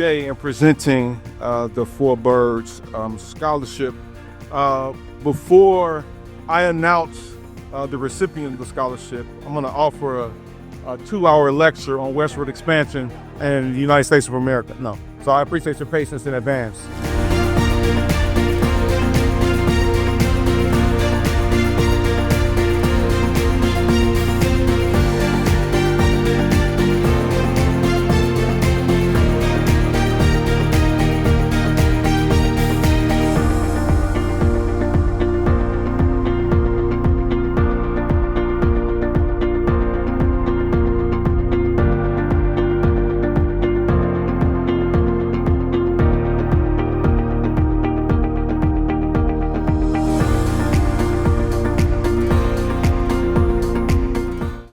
today in presenting the Four Birds Scholarship. Before I announce the recipient of the scholarship, I'm going to offer a 2-hour lecture on westward expansion and the United States of America. So I appreciate your patience in advance.